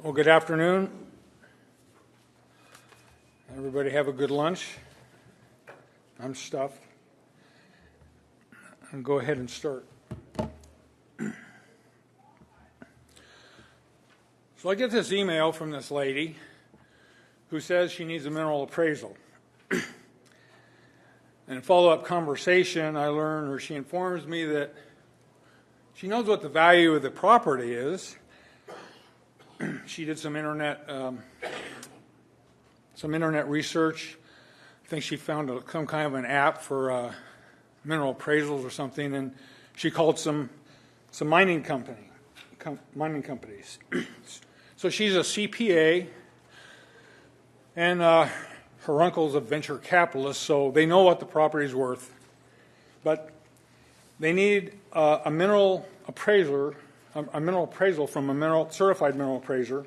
Well, good afternoon. Everybody have a good lunch. I'm stuffed. And go ahead and start. So I get this email from this lady who says she needs a mineral appraisal. In a follow-up conversation, I learn, or she informs me that she knows what the value of the property is. She did some internet research. I think she found some kind of an app for mineral appraisals or something, and she called some mining companies. So she's a CPA, and her uncle's a venture capitalist, so they know what the property's worth. But they need a mineral appraiser. A mineral appraisal from a certified mineral appraiser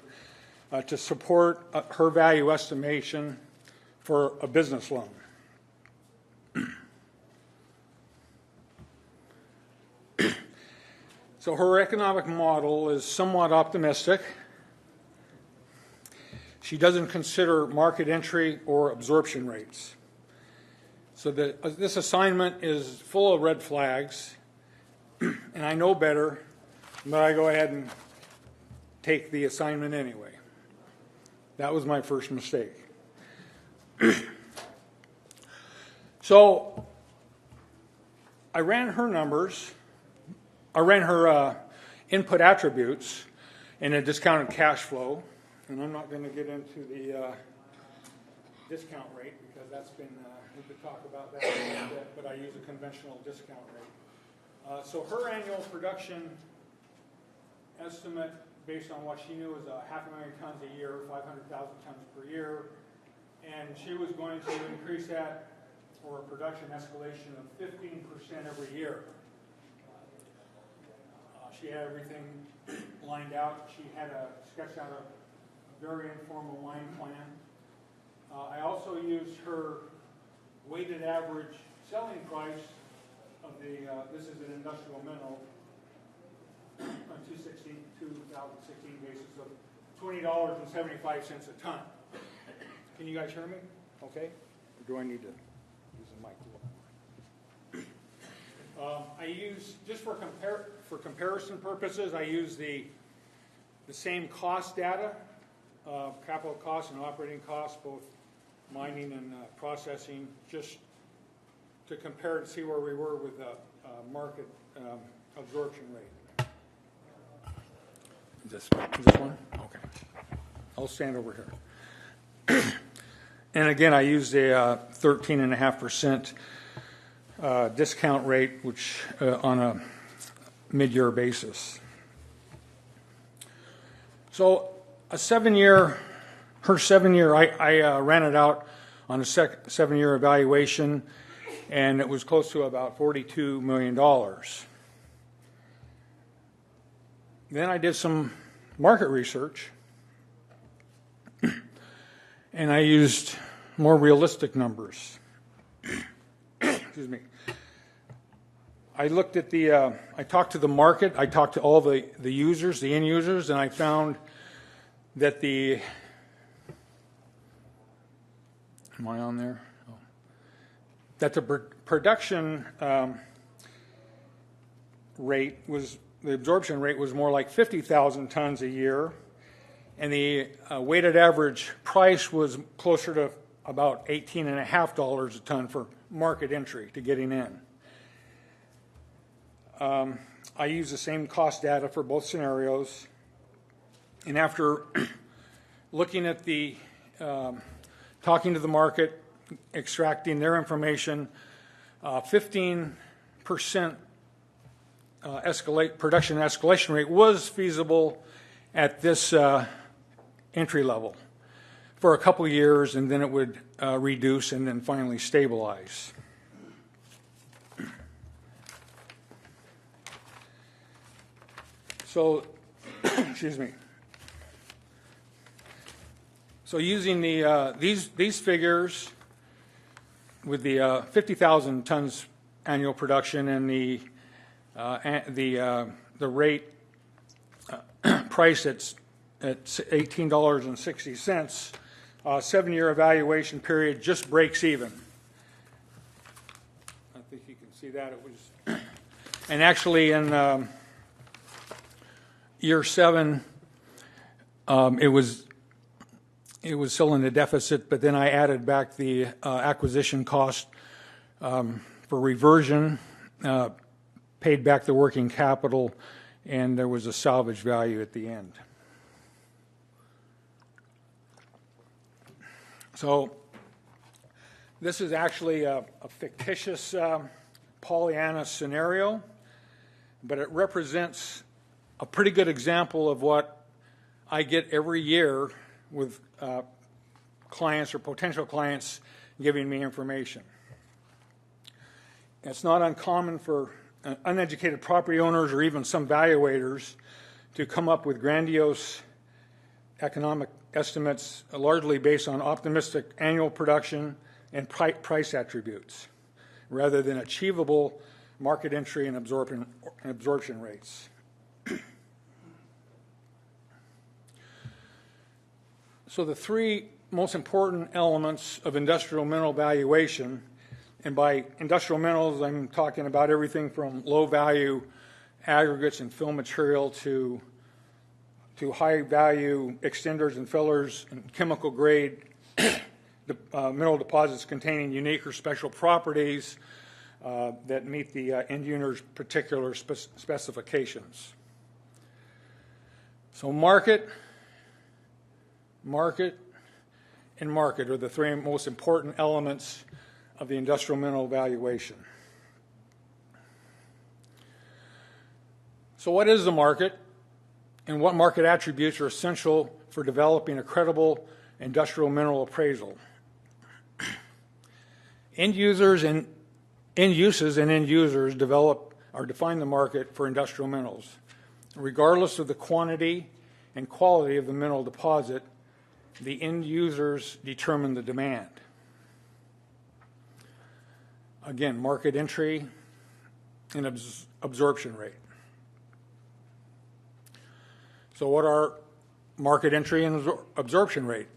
to support her value estimation for a business loan. So her economic model is somewhat optimistic. She doesn't consider market entry or absorption rates. So this assignment is full of red flags, and I know better. But I go ahead and take the assignment anyway. That was my first mistake. So I ran her numbers. I ran her input attributes in a discounted cash flow. And I'm not going to get into the discount rate because that's been, we could talk about that a little bit, but I use a conventional discount rate. So her annual production estimate based on what she knew was 500,000 tons a year, 500,000 tons per year, and she was going to increase that for a production escalation of 15% every year. She had everything lined out. She had sketched out a very informal line plan. I also used her weighted average selling price of this is an industrial mineral, on 2016 basis of $20.75 a ton. Can you guys hear me? Okay? Or do I need to use the mic a little more? I use, just for comparison purposes, I use the same cost data, capital costs and operating costs, both mining and processing, just to compare and see where we were with the market absorption rate. This one? Okay. I'll stand over here. And again, I used a 13.5% discount rate, which on a mid-year basis. So her 7-year, I ran it out on a 7-year evaluation, and it was close to about $42 million. Then I did some market research, and I used more realistic numbers. Excuse me. I looked at I talked to the market, I talked to all the users, the end users, and I found that am I on there? Oh. That the production rate the absorption rate was more like 50,000 tons a year, and the weighted average price was closer to about $18.50 a ton for market entry to getting in. I use the same cost data for both scenarios, and after looking at talking to the market, extracting their information, 15% production escalation rate was feasible at this entry level for a couple of years, and then it would reduce and then finally stabilize. So, excuse me. So using these figures with the 50,000 tons annual production and the rate price that's at $18.60. 7-year evaluation period just breaks even. I think you can see that it was, and actually in year 7, it was still in the deficit, but then I added back the acquisition cost for reversion, paid back the working capital, and there was a salvage value at the end. So this is actually a fictitious Pollyanna scenario, but it represents a pretty good example of what I get every year with clients or potential clients giving me information. It's not uncommon for uneducated property owners or even some valuators to come up with grandiose economic estimates largely based on optimistic annual production and price attributes rather than achievable market entry and absorption rates. So the 3 most important elements of industrial mineral valuation, and by industrial minerals I'm talking about everything from low value aggregates and fill material to high value extenders and fillers and chemical grade mineral deposits containing unique or special properties that meet the end user's particular specifications. So market, and market are the 3 most important elements of the industrial mineral valuation. So what is the market, and what market attributes are essential for developing a credible industrial mineral appraisal? End uses and end users define the market for industrial minerals. Regardless of the quantity and quality of the mineral deposit, the end users determine the demand. Again, market entry and absorption rate. So what are market entry and absorption rate?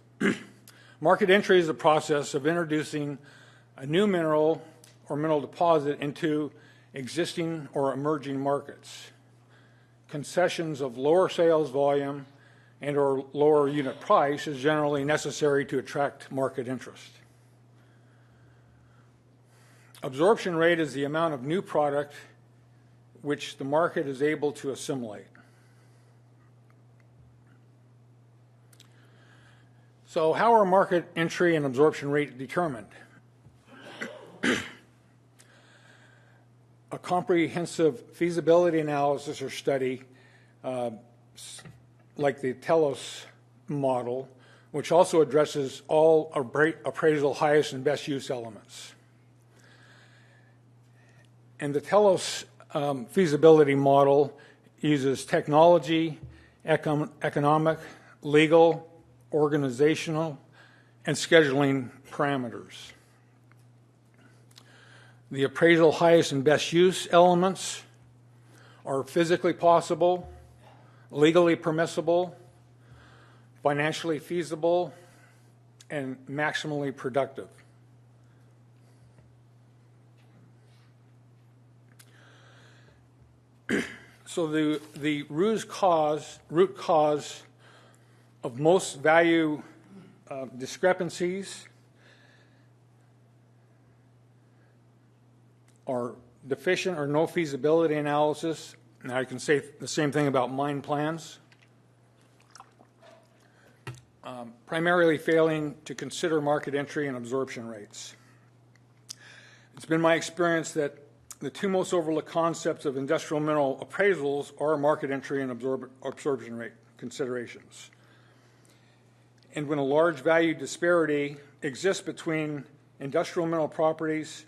Market entry is the process of introducing a new mineral or mineral deposit into existing or emerging markets. Concessions of lower sales volume and or lower unit price is generally necessary to attract market interest. Absorption rate is the amount of new product which the market is able to assimilate. So how are market entry and absorption rate determined? A comprehensive feasibility analysis or study like the Telos model, which also addresses all appraisal highest and best use elements. And the Telos feasibility model uses technology, economic, legal, organizational, and scheduling parameters. The appraisal highest and best use elements are physically possible, legally permissible, financially feasible, and maximally productive. So the root cause of most value discrepancies are deficient or no feasibility analysis. Now I can say the same thing about mine plans. Primarily failing to consider market entry and absorption rates. It's been my experience that the 2 most overlooked concepts of industrial mineral appraisals are market entry and absorption rate considerations. And when a large value disparity exists between industrial mineral properties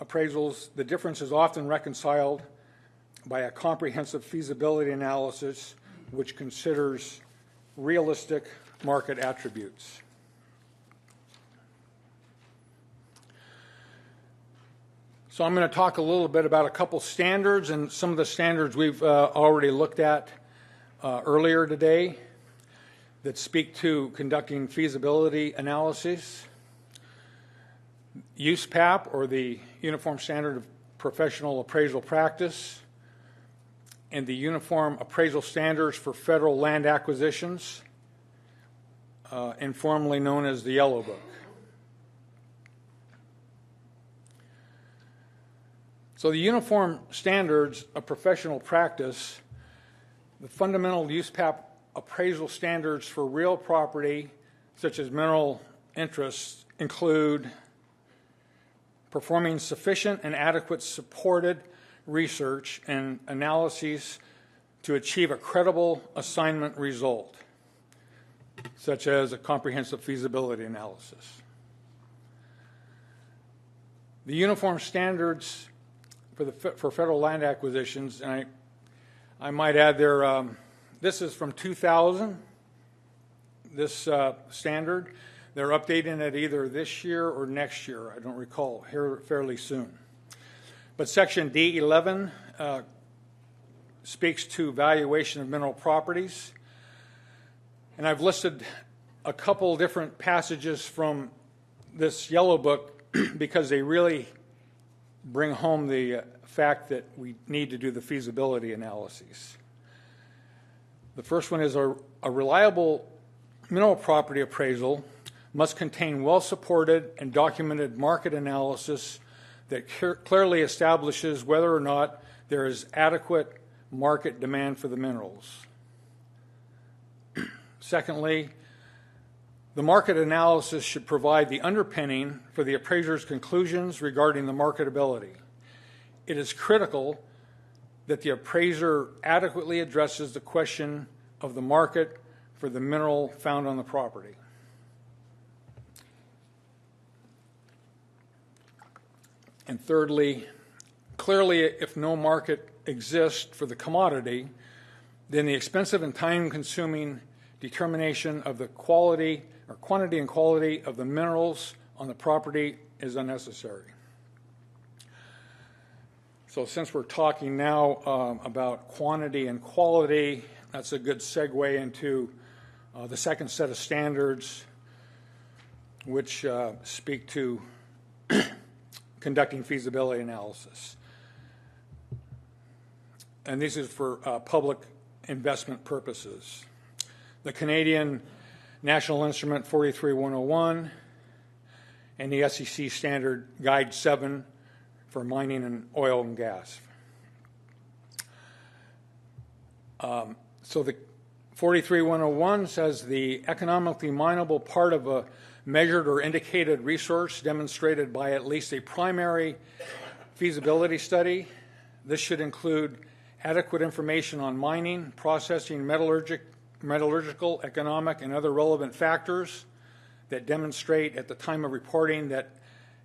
appraisals, the difference is often reconciled by a comprehensive feasibility analysis which considers realistic market attributes. So I'm going to talk a little bit about a couple standards and some of the standards we've already looked at earlier today. that speak to conducting feasibility analyses, USPAP, or the Uniform Standard of Professional Appraisal Practice, and the Uniform Appraisal Standards for Federal Land Acquisitions, informally known as the Yellow Book. So the Uniform Standards of Professional Practice, the fundamental USPAP appraisal standards for real property, such as mineral interests, include performing sufficient and adequate supported research and analyses to achieve a credible assignment result, such as a comprehensive feasibility analysis. The Uniform Standards for federal land acquisitions, and I might add there, this is from 2000, this standard. They're updating it either this year or next year, I don't recall, here fairly soon. But Section D11 speaks to valuation of mineral properties. And I've listed a couple different passages from this Yellow Book because they really bring home the fact that we need to do the feasibility analyses. The first one is a reliable mineral property appraisal must contain well-supported and documented market analysis that clearly establishes whether or not there is adequate market demand for the minerals. Secondly, the market analysis should provide the underpinning for the appraiser's conclusions regarding the marketability. It is critical that the appraiser adequately addresses the question of the market for the mineral found on the property. And thirdly, clearly, if no market exists for the commodity, then the expensive and time-consuming determination of the quality or quantity and quality of the minerals on the property is unnecessary. So since we're talking now about quantity and quality, that's a good segue into the second set of standards, which speak to conducting feasibility analysis. And this is for public investment purposes. The Canadian National Instrument 43101 and the SEC Standard Guide 7 for mining and oil and gas. So the 43101 says the economically mineable part of a measured or indicated resource demonstrated by at least a primary feasibility study. This should include adequate information on mining, processing, metallurgical, economic, and other relevant factors that demonstrate at the time of reporting that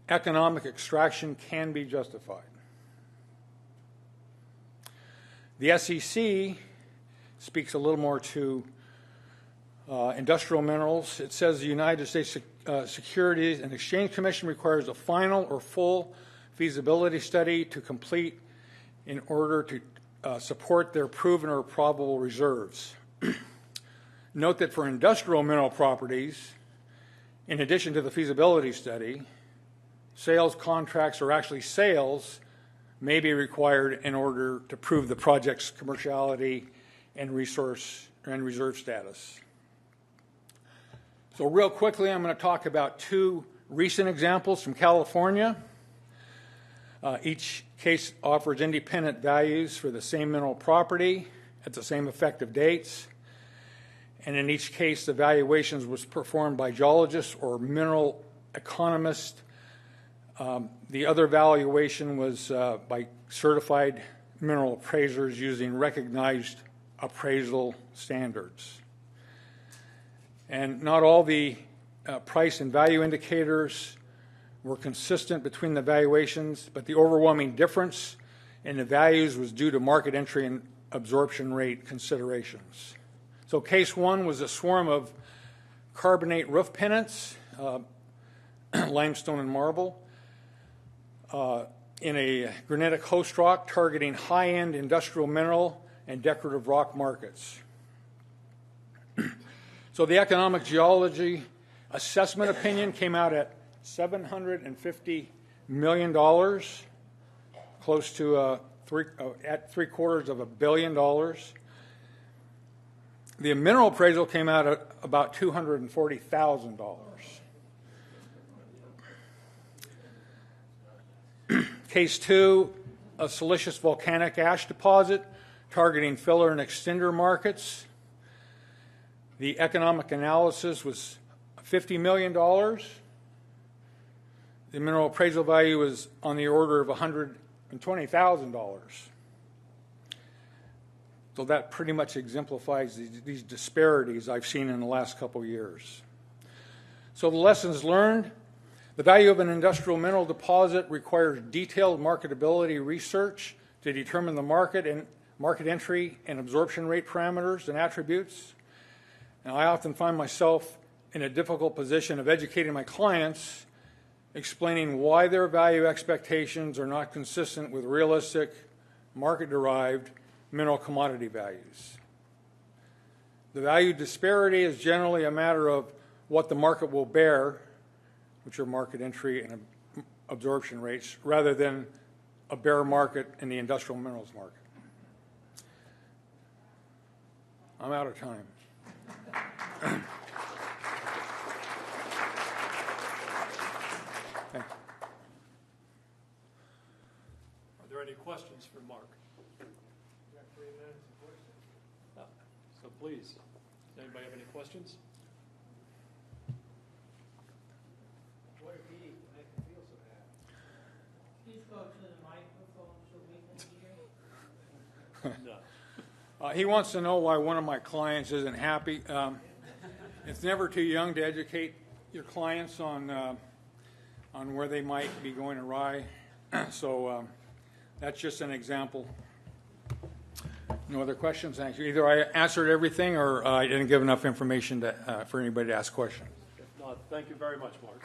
economic extraction can be justified. The SEC speaks a little more to industrial minerals. It says the United States Securities and Exchange Commission requires a final or full feasibility study to complete in order to support their proven or probable reserves. Note that for industrial mineral properties, in addition to the feasibility study, sales contracts or actually sales may be required in order to prove the project's commerciality and resource and reserve status. So real quickly, I'm going to talk about two recent examples from California. Each case offers independent values for the same mineral property at the same effective dates. And in each case, the valuations was performed by geologists or mineral economists. The other valuation was by certified mineral appraisers using recognized appraisal standards. And not all the price and value indicators were consistent between the valuations, but the overwhelming difference in the values was due to market entry and absorption rate considerations. So case one was a swarm of carbonate roof pennants, limestone and marble, in a granitic host rock targeting high-end industrial mineral and decorative rock markets. So So the economic geology assessment opinion came out at $750 million, close to at $750 million. The mineral appraisal came out at about $240,000. Case 2, a silicious volcanic ash deposit targeting filler and extender markets. The economic analysis was $50 million. The mineral appraisal value was on the order of $120,000. So that pretty much exemplifies these disparities I've seen in the last couple years. So the lessons learned: the value of an industrial mineral deposit requires detailed marketability research to determine the market and market entry and absorption rate parameters and attributes. And I often find myself in a difficult position of educating my clients, explaining why their value expectations are not consistent with realistic, market-derived mineral commodity values. The value disparity is generally a matter of what the market will bear, which are market entry and absorption rates, rather than a bear market in the industrial minerals market. I'm out of time. Thank you. Are there any questions for Marc? So please, does anybody have any questions? What if he make him feel so happy? Please go to the microphone so we can hear. No. He wants to know why one of my clients isn't happy. It's never too young to educate your clients on where they might be going awry. So that's just an example. No other questions? Thank you. Either I answered everything or I didn't give enough information for anybody to ask questions. If not, thank you very much, Marc.